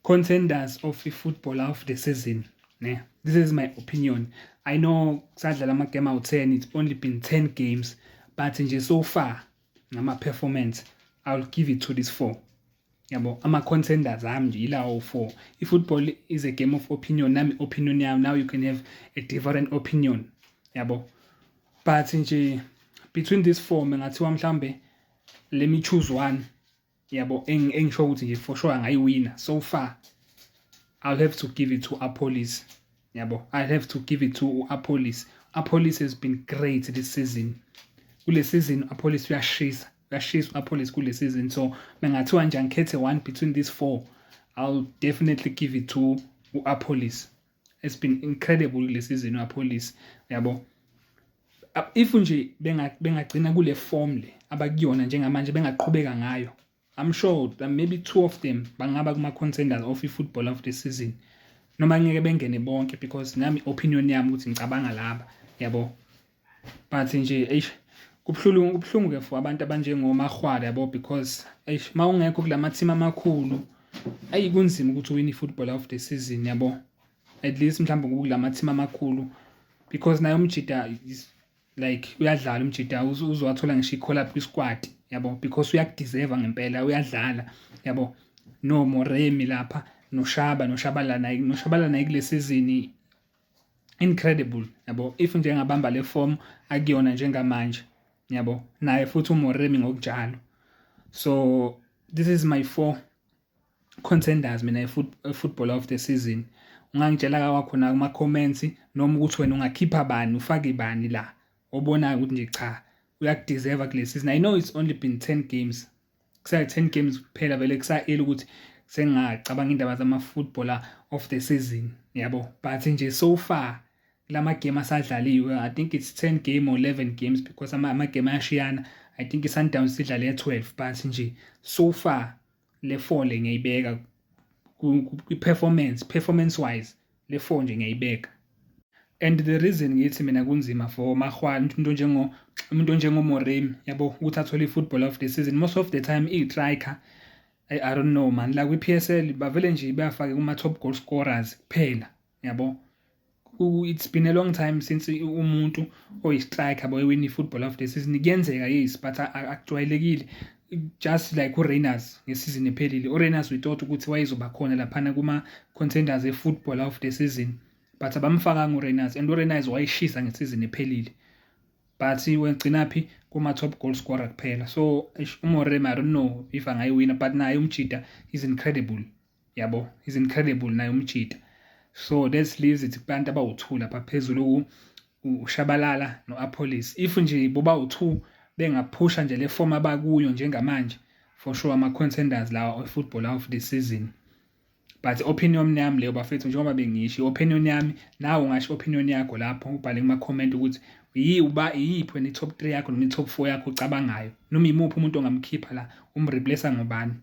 contenders of i-football of the season. Ne? This is my opinion. I know sadlala amagame awu-10, it's only been 10 games, but nje so far ngama-performance, I'll give it to these 4. Yabo, ama-contenders ami nje ilawo 4. I-football is a game of opinion. Nami opinion yami, now you can have a different opinion. Yabo. But nje between these 4 mengathiwa mhlambe let me choose one. Yabo, engisho ukuthi nje for sure ngayiwina so far. I'll have to give it to Apolis. Yabo, I'll have to give it to Apolis. Apolis has been great this season. Kule season Apolis uyashisa Apolis kule season. So mengathiwa nje ngikhethe one between these 4, I'll definitely give it to Apolis. It's been incredible kule season Apolis. Yabo. If nje bengagcina kule form le abakuyona njengamanje bengaqhubeka ngayo, I'm sure that maybe 2 of them bangaba kuma-contenders of i-football of the season. Noma ngeke bengene bonke because nami opinion yami ukuthi ngicabanga laba, yabo. But nje kubhlungu ke for abantu abanjengoMahwala, yabo, because mawungekho kulama team amakhulu kunzima ukuthi uwine i-football of the season, yabo. At least mhlawumbe kulama team amakhulu because nayo umjida is like uyadlala umjida, uzowathola ngisho i-call up kwi-squad, yabo, because uyakudeserve ngempela, uyadlala, yabo. No Moremi lapha, Noshabala naye kule season incredible, yabo. If nje ngabamba le form akuyona njengamanje, yabo, naye futhi uMoremi ngokunjalo. So this is my 4 contenders mina football of the season. Ungangitshela kakhona kuma comments noma ukuthi wena ungakhipha bani, ufake bani la obonayo ukuthi nje cha uyakudeserve kule season. I know it's only been 10 games. Kusayi 10 games kuphela vele kusayela ukuthi sengacabanga indaba zama-footballer of the season, yabo. But nje so far lama game asadlaliwe, I think it's 10 game or 11 games because amagame ayashiyana. I think iSundowns sidlale 12, but nje so far le 4 le ngiyibeka performance wise, le 4 nje ngiyibeka. And the reason ngithi mina kunzima for Mahwala umuntu onjengoMoremi, yabo, ukuthi athole i-football of the season, most of the time i-striker, I don't know man, la kwi-PSL bavele nje bayafake kuma-top goal scorers kuphela, yabo. It's been a long time since umuntu oyi-striker boywini i-football of the season. Kuyenzeka yes, but akujwayelekile. Just like uReynolds ngesizini ephelile, uReynolds we thought ukuthi wayezoba khona laphana kuma-contenders e-football of the season, but abamfakanga uReynolds, and uReynolds wayeshisa ngesizini ephelile, but wegcina phi kuma-top goal scorer kuphela. So uMoremi, I don't know if angayiwina, but naye umjida is incredible, yabo, is incredible naye umjida. So that leaves it kubantu abawu-2 lapha phezulu, uShabalala no-Apolis. If nje boba u-2 bengaphusha nje le form abakuyo njengamanje, for sure ama-contenders lawa e-football of the season. But opinion yami leyo bafethu, njengoba bengisho opinion yami, nawe ungasho opinion yakho lapho ubhale kuma-comment ukuthi iyiphi wena i-top 3 yakho noma i-top 4 yakho ucabangayo, noma imuphi umuntu ongamkhipha la umreplace ngobani.